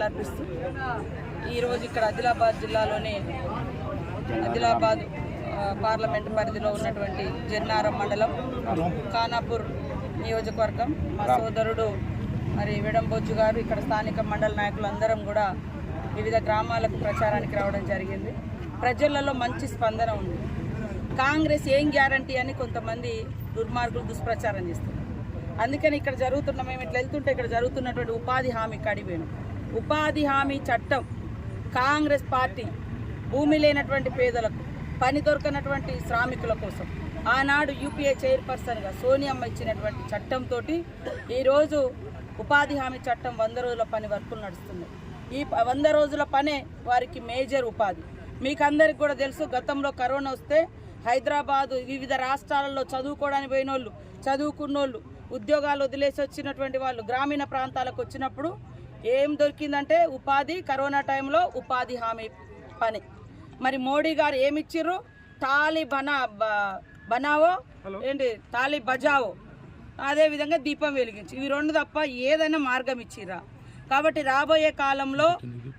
నివాళులర్పిస్తూ ఈరోజు ఇక్కడ ఆదిలాబాద్ జిల్లాలోని ఆదిలాబాద్ పార్లమెంటు పరిధిలో ఉన్నటువంటి జన్నారం మండలం ఖానాపూర్ నియోజకవర్గం మా సోదరుడు మరి వెడంబొజ్జు గారు ఇక్కడ స్థానిక మండల నాయకులందరం కూడా వివిధ గ్రామాలకు ప్రచారానికి రావడం జరిగింది. ప్రజలలో మంచి స్పందన ఉంది. కాంగ్రెస్ ఏం గ్యారంటీ అని కొంతమంది దుర్మార్గులు దుష్ప్రచారం చేస్తున్నారు. అందుకని ఇక్కడ జరుగుతున్న మేము ఇట్లా వెళ్తుంటే ఇక్కడ జరుగుతున్నటువంటి ఉపాధి హామీ కడివేను ఉపాధి హామీ చట్టం కాంగ్రెస్ పార్టీ భూమి లేనటువంటి పేదలకు పని దొరకనటువంటి శ్రామికుల కోసం ఆనాడు యూపీఏ చైర్పర్సన్గా సోనియమ్మ ఇచ్చినటువంటి చట్టంతో ఈరోజు ఉపాధి హామీ చట్టం 100 రోజుల పని వర్కులు నడుస్తున్నాయి. ఈ 100 రోజుల పనే వారికి మేజర్ ఉపాధి. మీకు అందరికి కూడా తెలుసు, గతంలో కరోనా వస్తే హైదరాబాదు వివిధ రాష్ట్రాలలో చదువుకోవడానికి పోయిన వాళ్ళు, చదువుకున్నోళ్ళు, ఉద్యోగాలు వదిలేసి వచ్చినటువంటి వాళ్ళు గ్రామీణ ప్రాంతాలకు వచ్చినప్పుడు ఏం దొరికిందంటే ఉపాధి. కరోనా టైంలో ఉపాధి హామీ పని. మరి మోడీ గారు ఏమిచ్చిర్రు? తాలి బనావో ఏంటి, తాలి బజావో, అదేవిధంగా దీపం వెలిగించి, ఇవి 2 తప్ప ఏదైనా మార్గం ఇచ్చిర్రా? కాబట్టి రాబోయే కాలంలో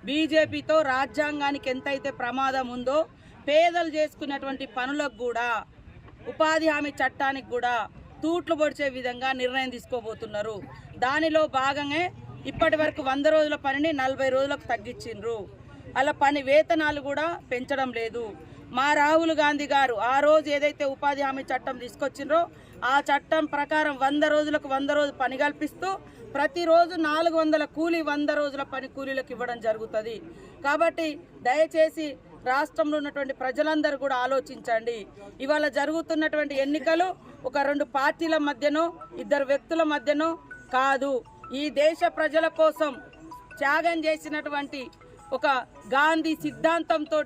బీజేపీతో రాజ్యాంగానికి ఎంతైతే ప్రమాదం ఉందో పేదలు చేసుకున్నటువంటి పనులకు కూడా ఉపాధి హామీ చట్టానికి కూడా తూట్లు పొడిచే విధంగా నిర్ణయం తీసుకోబోతున్నారు. దానిలో భాగంగా ఇప్పటి వరకు 100 రోజుల పనిని 40 రోజులకు తగ్గించిండ్రు. అలా పని వేతనాలు కూడా పెంచడం లేదు. మా రాహుల్ గాంధీ గారు ఆ రోజు ఏదైతే ఉపాధి హామీ చట్టం తీసుకొచ్చిండ్రో ఆ చట్టం ప్రకారం 100 రోజులకు 100 రోజు పని కల్పిస్తూ ప్రతిరోజు 400 కూలీ 100 రోజుల పని కూలీలకు ఇవ్వడం జరుగుతుంది. కాబట్టి దయచేసి రాష్ట్రంలో ఉన్నటువంటి ప్రజలందరూ కూడా ఆలోచించండి. ఇవాళ జరుగుతున్నటువంటి ఎన్నికలు ఒక 2 పార్టీల మధ్యనో 2 వ్యక్తుల మధ్యనో కాదు. ఈ దేశ ప్రజల కోసం త్యాగం చేసినటువంటి ఒక గాంధీ సిద్ధాంతంతో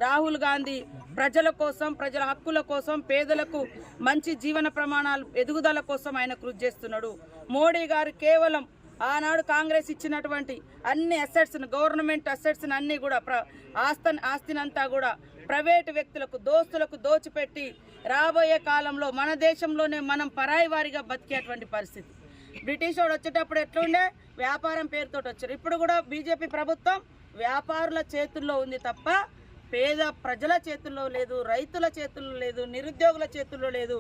రాహుల్ గాంధీ ప్రజల కోసం, ప్రజల హక్కుల కోసం, పేదలకు మంచి జీవన ప్రమాణాలు ఎదుగుదల కోసం ఆయన కృషి చేస్తున్నాడు. మోడీ గారు కేవలం ఆనాడు కాంగ్రెస్ ఇచ్చినటువంటి అన్ని అసెట్స్ను, గవర్నమెంట్ అసెట్స్ని అన్నీ కూడా ఆస్తినంతా కూడా ప్రైవేటు వ్యక్తులకు, దోస్తులకు దోచిపెట్టి రాబోయే కాలంలో మన దేశంలోనే మనం పరాయి వారిగా బతికేటువంటి పరిస్థితి. బ్రిటిష్ వాడు వచ్చేటప్పుడు ఎట్లుండే, వ్యాపారం పేరుతో వచ్చారు. ఇప్పుడు కూడా బీజేపీ ప్రభుత్వం వ్యాపారుల చేతుల్లో ఉంది తప్ప పేద ప్రజల చేతుల్లో లేదు, రైతుల చేతుల్లో లేదు, నిరుద్యోగుల చేతుల్లో లేదు.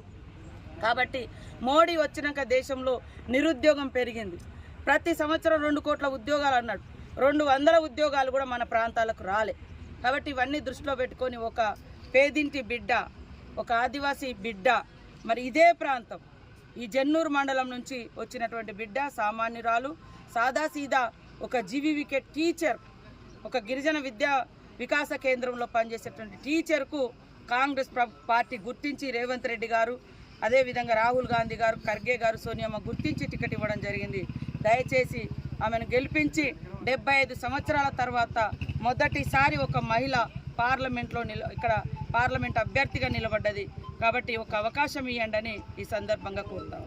కాబట్టి మోడీ వచ్చినాక దేశంలో నిరుద్యోగం పెరిగింది. ప్రతి సంవత్సరం 2 కోట్ల ఉద్యోగాలు అన్నాడు. 200 ఉద్యోగాలు కూడా మన ప్రాంతాలకు రాలే. కాబట్టి ఇవన్నీ దృష్టిలో పెట్టుకొని ఒక పేదింటి బిడ్డ, ఒక ఆదివాసీ బిడ్డ, మరి ఇదే ప్రాంతం ఈ జన్నూరు మండలం నుంచి వచ్చినటువంటి బిడ్డ, సామాన్యురాలు, సాదాసీదా ఒక జీవీవికే టీచర్, ఒక గిరిజన విద్యా వికాస కేంద్రంలో పనిచేసేటువంటి టీచర్కు కాంగ్రెస్ పార్టీ గుర్తించి రేవంత్ రెడ్డి గారు, అదేవిధంగా రాహుల్ గాంధీ గారు, ఖర్గే గారు, సోనియమ్మ గుర్తించి టికెట్ ఇవ్వడం జరిగింది. దయచేసి ఆమెను గెలిపించి 75 సంవత్సరాల తర్వాత మొదటిసారి ఒక మహిళ పార్లమెంట్లో ఇక్కడ పార్లమెంట్ అభ్యర్థిగా నిలబడ్డది. కాబట్టి ఒక అవకాశం ఇవ్వండి అని ఈ సందర్భంగా కోరుతాను.